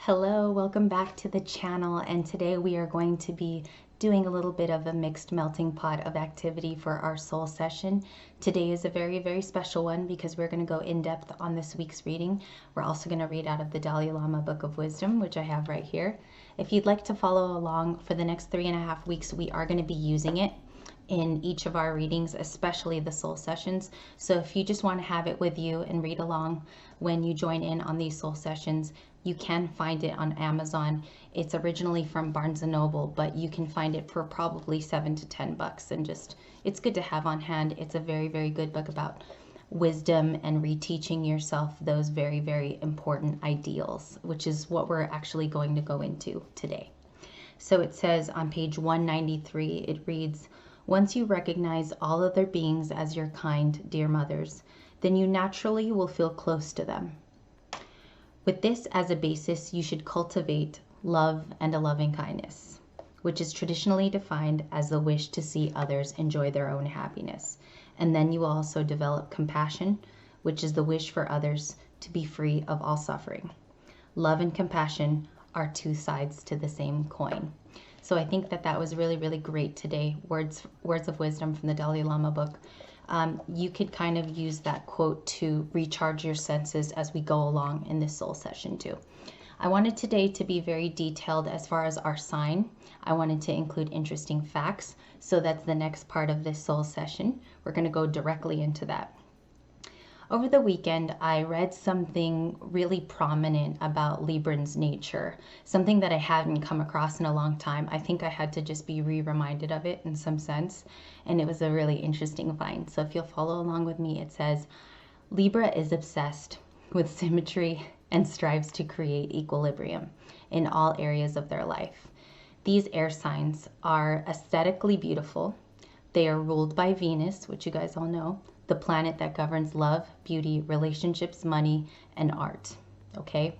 Hello, welcome back to the channel, and today we are going to be doing a little bit of a mixed melting pot of activity for our soul session. Today is a very special one because we're going to go in depth on this week's reading. We're also going to read out of the Dalai Lama Book of Wisdom, which I have right here. If you'd like to follow along for the next 3.5 weeks, we are going to be using it in each of our readings, especially the soul sessions. So if you just want to have it with you and read along when you join in on these soul sessions, you can find it on Amazon. It's originally from Barnes & Noble, but you can find it for probably $7 to $10, and just it's good to have on hand. It's a very good book about wisdom and reteaching yourself those very important ideals, which is what we're actually going to go into today. So it says on page 193, it reads, "Once you recognize all other beings as your kind, dear mothers, then you naturally will feel close to them. With this as a basis, you should cultivate love and a loving kindness, which is traditionally defined as the wish to see others enjoy their own happiness. And then you will also develop compassion, which is the wish for others to be free of all suffering. Love and compassion are two sides to the same coin." So I think that was really great today. Words of wisdom from the Dalai Lama book. You could kind of use that quote to recharge your senses as we go along in this soul session too. I wanted today to be very detailed as far as our sign. I wanted to include interesting facts. So that's the next part of this soul session. We're going to go directly into that. Over the weekend, I read something really prominent about Librans' nature, something that I hadn't come across in a long time. I think I had to just be reminded of it in some sense, and it was a really interesting find. So if you'll follow along with me, it says, "Libra is obsessed with symmetry and strives to create equilibrium in all areas of their life. These air signs are aesthetically beautiful. They are ruled by Venus, which you guys all know, the planet that governs love, beauty, relationships, money, and art." Okay?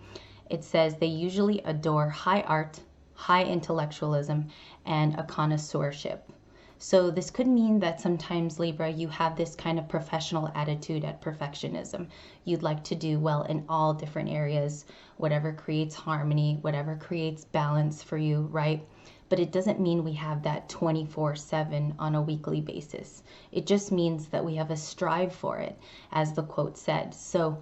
It says they usually adore high art, high intellectualism, and a connoisseurship. So this could mean that sometimes, Libra, you have this kind of professional attitude at perfectionism. You'd like to do well in all different areas, whatever creates harmony, whatever creates balance for you, right? But it doesn't mean we have that 24/7 on a weekly basis. It just means that we have a strive for it, as the quote said. So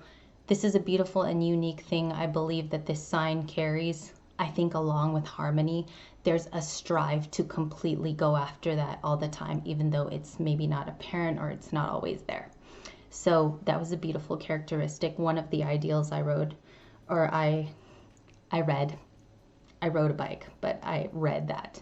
this is a beautiful and unique thing I believe that this sign carries. I think along with harmony, there's a strive to completely go after that all the time, even though it's maybe not apparent or it's not always there. So that was a beautiful characteristic. One of the ideals I read. I rode a bike, but I read that.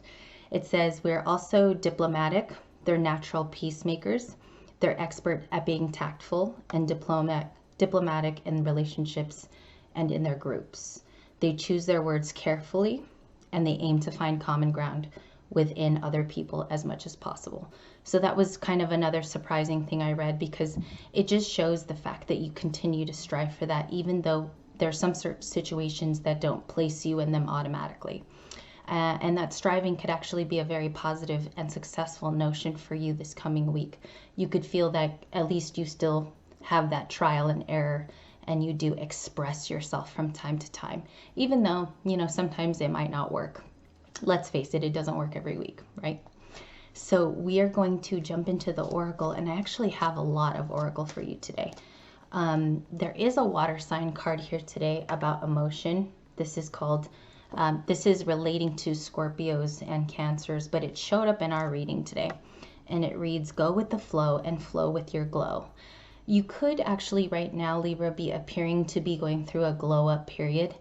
It says we're also diplomatic. They're natural peacemakers. They're expert at being tactful and diplomatic in relationships and in their groups. They choose their words carefully, and they aim to find common ground within other people as much as possible. So that was kind of another surprising thing I read, because it just shows the fact that you continue to strive for that, even though there's some certain situations that don't place you in them automatically. And that striving could actually be a very positive and successful notion for you this coming week. You could feel that at least you still have that trial and error, and you do express yourself from time to time, even though, sometimes it might not work. Let's face it, it doesn't work every week, right? So we are going to jump into the oracle, and I actually have a lot of oracle for you today. There is a water sign card here today about emotion. This is relating to Scorpios and Cancers, but it showed up in our reading today, and it reads, "Go with the flow and flow with your glow." You could actually right now, Libra, be appearing to be going through a glow up period.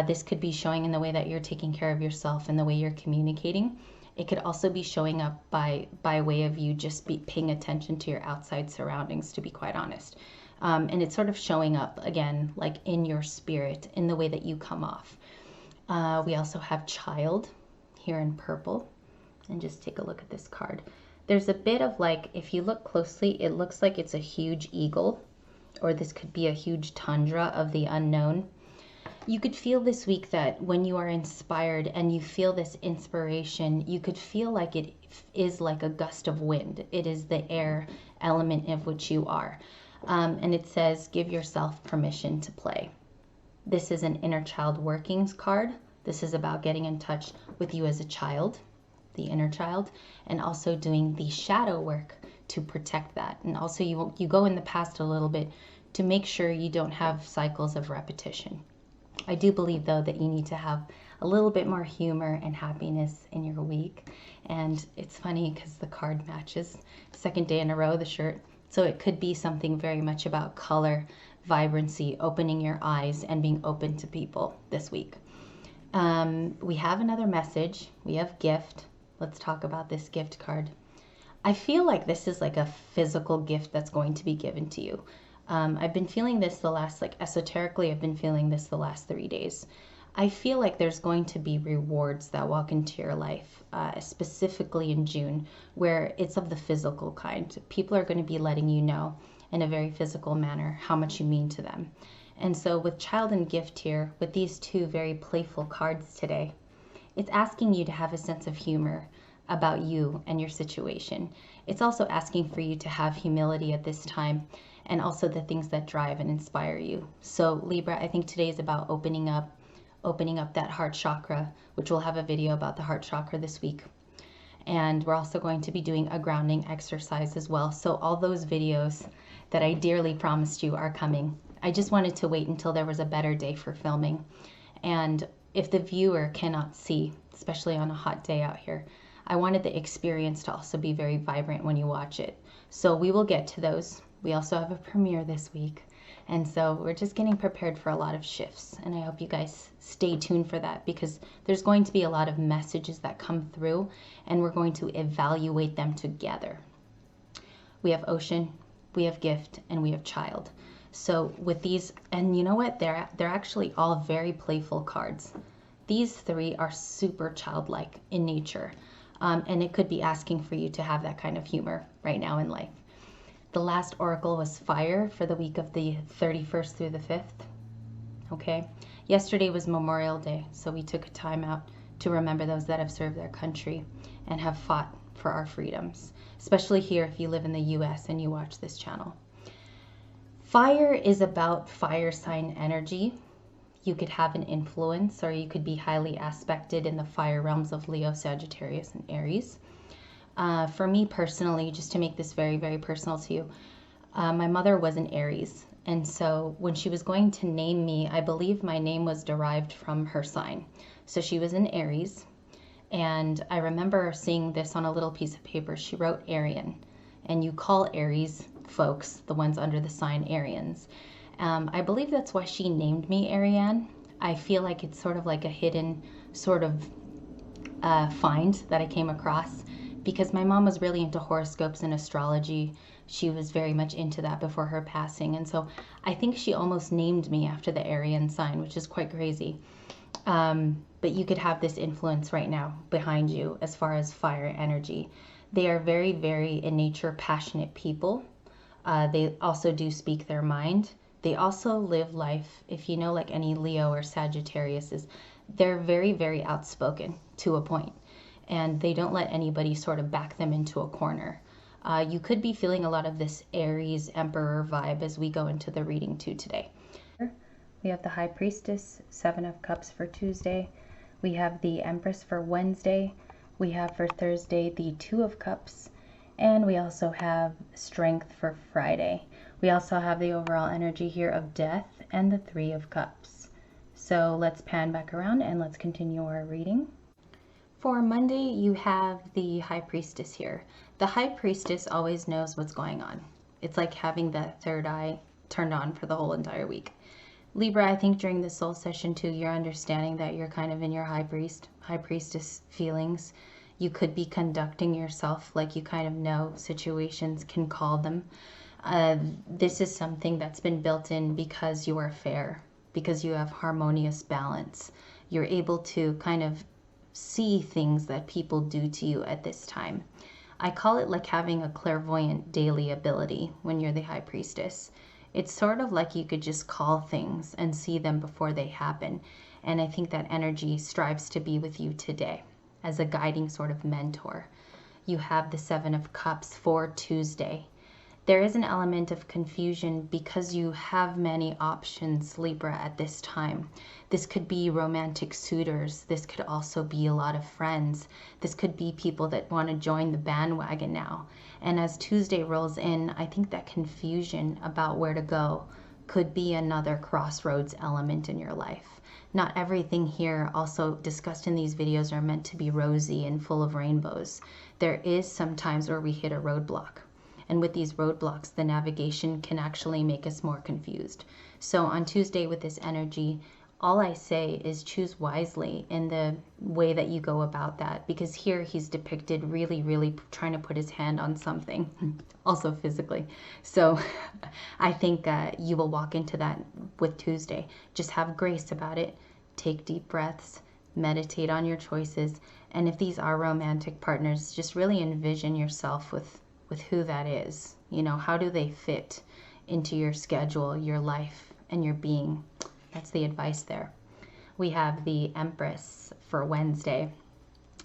This could be showing in the way that you're taking care of yourself and the way you're communicating. It could also be showing up by way of you just paying attention to your outside surroundings, to be quite honest. And it's sort of showing up again, like in your spirit, in the way that you come off. We also have Child here in purple. And just take a look at this card. There's a bit of if you look closely, it looks like it's a huge eagle, or this could be a huge tundra of the unknown. You could feel this week that when you are inspired and you feel this inspiration, you could feel like it is like a gust of wind. It is the air element of which you are. And it says, give yourself permission to play. This is an inner child workings card. This is about getting in touch with you as a child, the inner child, and also doing the shadow work to protect that. And also you go in the past a little bit to make sure you don't have cycles of repetition. I do believe though that you need to have a little bit more humor and happiness in your week. And it's funny because the card matches, second day in a row, the shirt. So it could be something very much about color, vibrancy, opening your eyes, and being open to people this week. We have another message. We have gift. Let's talk about this gift card. I feel like this is like a physical gift that's going to be given to you. I've been feeling this the last, like esoterically, I've been feeling this the last 3 days. I feel like there's going to be rewards that walk into your life, specifically in June, where it's of the physical kind. People are going to be letting you know in a very physical manner how much you mean to them. And so with child and gift here, with these two very playful cards today, it's asking you to have a sense of humor about you and your situation. It's also asking for you to have humility at this time, and also the things that drive and inspire you. So Libra, I think today is about opening up that heart chakra, which we'll have a video about the heart chakra this week. And we're also going to be doing a grounding exercise as well. So all those videos that I dearly promised you are coming. I just wanted to wait until there was a better day for filming. And if the viewer cannot see, especially on a hot day out here, I wanted the experience to also be very vibrant when you watch it. So we will get to those. We also have a premiere this week. And so we're just getting prepared for a lot of shifts. And I hope you guys stay tuned for that, because there's going to be a lot of messages that come through and we're going to evaluate them together. We have ocean, we have gift, and we have child. So with these, and you know what? They're actually all very playful cards. These three are super childlike in nature. And it could be asking for you to have that kind of humor right now in life. The last oracle was fire for the week of the 31st through the 5th. Okay. Yesterday was Memorial Day, so we took a time out to remember those that have served their country and have fought for our freedoms, especially here if you live in the US and you watch this channel. Fire is about fire sign energy. You could have an influence, or you could be highly aspected in the fire realms of Leo, Sagittarius, and Aries. For me personally, just to make this very, very personal to you, my mother was an Aries. And so when she was going to name me, I believe my name was derived from her sign. So she was an Aries. And I remember seeing this on a little piece of paper. She wrote Arian. And you call Aries folks, the ones under the sign, Arians. I believe that's why she named me Ariane. I feel like it's sort of like a hidden sort of find that I came across, because my mom was really into horoscopes and astrology. She was very much into that before her passing. And so I think she almost named me after the Arian sign, which is quite crazy. But you could have this influence right now behind you as far as fire energy. They are very, very in nature passionate people. They also do speak their mind. They also live life, if you know like any Leo or Sagittarius is, they're very, very outspoken to a point. And they don't let anybody sort of back them into a corner. You could be feeling a lot of this Aries Emperor vibe as we go into the reading too today. We have the High Priestess, 7 of Cups for Tuesday. We have the Empress for Wednesday. We have for Thursday the 2 of Cups. And we also have Strength for Friday. We also have the overall energy here of Death and the 3 of Cups. So let's pan back around and let's continue our reading. For Monday, you have the High Priestess here. The High Priestess always knows what's going on. It's like having that third eye turned on for the whole entire week. Libra, I think during the soul session too, you're understanding that you're kind of in your High Priestess feelings. You could be conducting yourself like you kind of know situations can call them. This is something that's been built in because you are fair, because you have harmonious balance. You're able to kind of see things that people do to you at this time. I call it like having a clairvoyant daily ability when you're the High Priestess. It's sort of like you could just call things and see them before they happen. And I think that energy strives to be with you today as a guiding sort of mentor. You have the 7 of Cups for Tuesday. There is an element of confusion because you have many options, Libra, at this time. This could be romantic suitors. This could also be a lot of friends. This could be people that want to join the bandwagon now. And as Tuesday rolls in, I think that confusion about where to go could be another crossroads element in your life. Not everything here also discussed in these videos are meant to be rosy and full of rainbows. There is some times where we hit a roadblock. And with these roadblocks, the navigation can actually make us more confused. So on Tuesday with this energy, all I say is choose wisely in the way that you go about that. Because here he's depicted really, really trying to put his hand on something, also physically. So I think you will walk into that with Tuesday. Just have grace about it. Take deep breaths. Meditate on your choices. And if these are romantic partners, just really envision yourself with who that is. You know, how do they fit into your schedule, your life, and your being? That's the advice there. We have the Empress for Wednesday.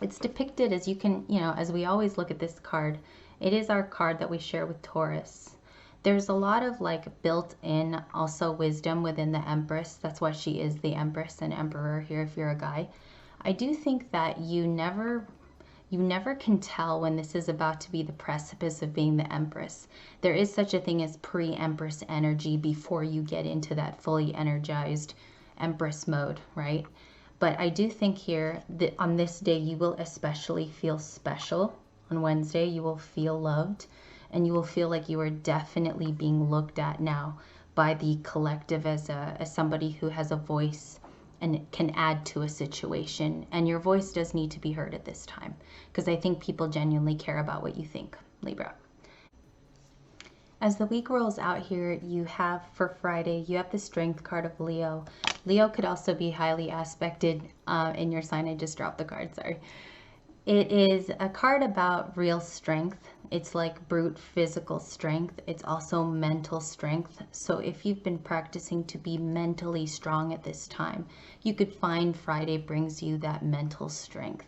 It's depicted as you can, as we always look at this card, it is our card that we share with Taurus. There's a lot of like built-in also wisdom within the Empress. That's why she is the Empress and Emperor here if you're a guy. I do think that you never can tell when this is about to be the precipice of being the Empress. There is such a thing as pre-Empress energy before you get into that fully energized Empress mode, right? But I do think here that on this day, you will especially feel special. On Wednesday, you will feel loved, and you will feel like you are definitely being looked at now by the collective as somebody who has a voice and can add to a situation. And your voice does need to be heard at this time, because I think people genuinely care about what you think, Libra. As the week rolls out here, you have for Friday, you have the Strength card of Leo. Leo could also be highly aspected in your sign. I just dropped the card, sorry. It is a card about real strength. It's like brute physical strength. It's also mental strength. So if you've been practicing to be mentally strong at this time, you could find Friday brings you that mental strength.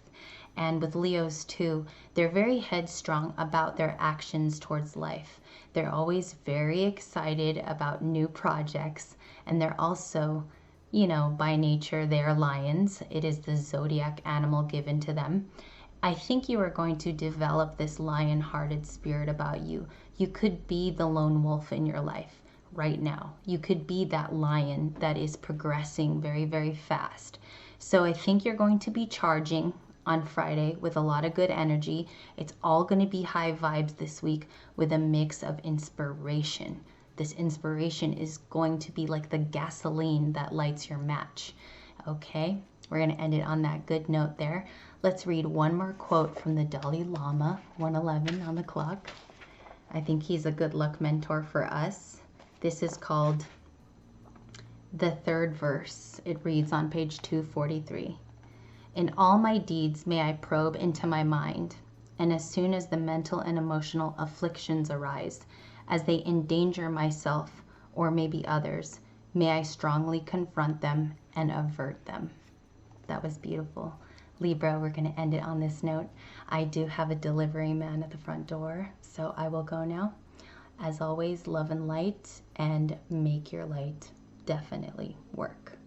And with Leos too, they're very headstrong about their actions towards life. They're always very excited about new projects, and they're also, by nature, they're lions. It is the zodiac animal given to them. I think you are going to develop this lion-hearted spirit about you. You could be the lone wolf in your life right now. You could be that lion that is progressing very, very fast. So I think you're going to be charging on Friday with a lot of good energy. It's all going to be high vibes this week with a mix of inspiration. This inspiration is going to be like the gasoline that lights your match. Okay, we're going to end it on that good note there. Let's read one more quote from the Dalai Lama, 111 on the clock. I think he's a good luck mentor for us. This is called the third verse. It reads on page 243. In all my deeds may I probe into my mind, and as soon as the mental and emotional afflictions arise, as they endanger myself or maybe others, may I strongly confront them and avert them. That was beautiful. Libra, we're going to end it on this note. I do have a delivery man at the front door, so I will go now. As always, love and light, and make your light definitely work.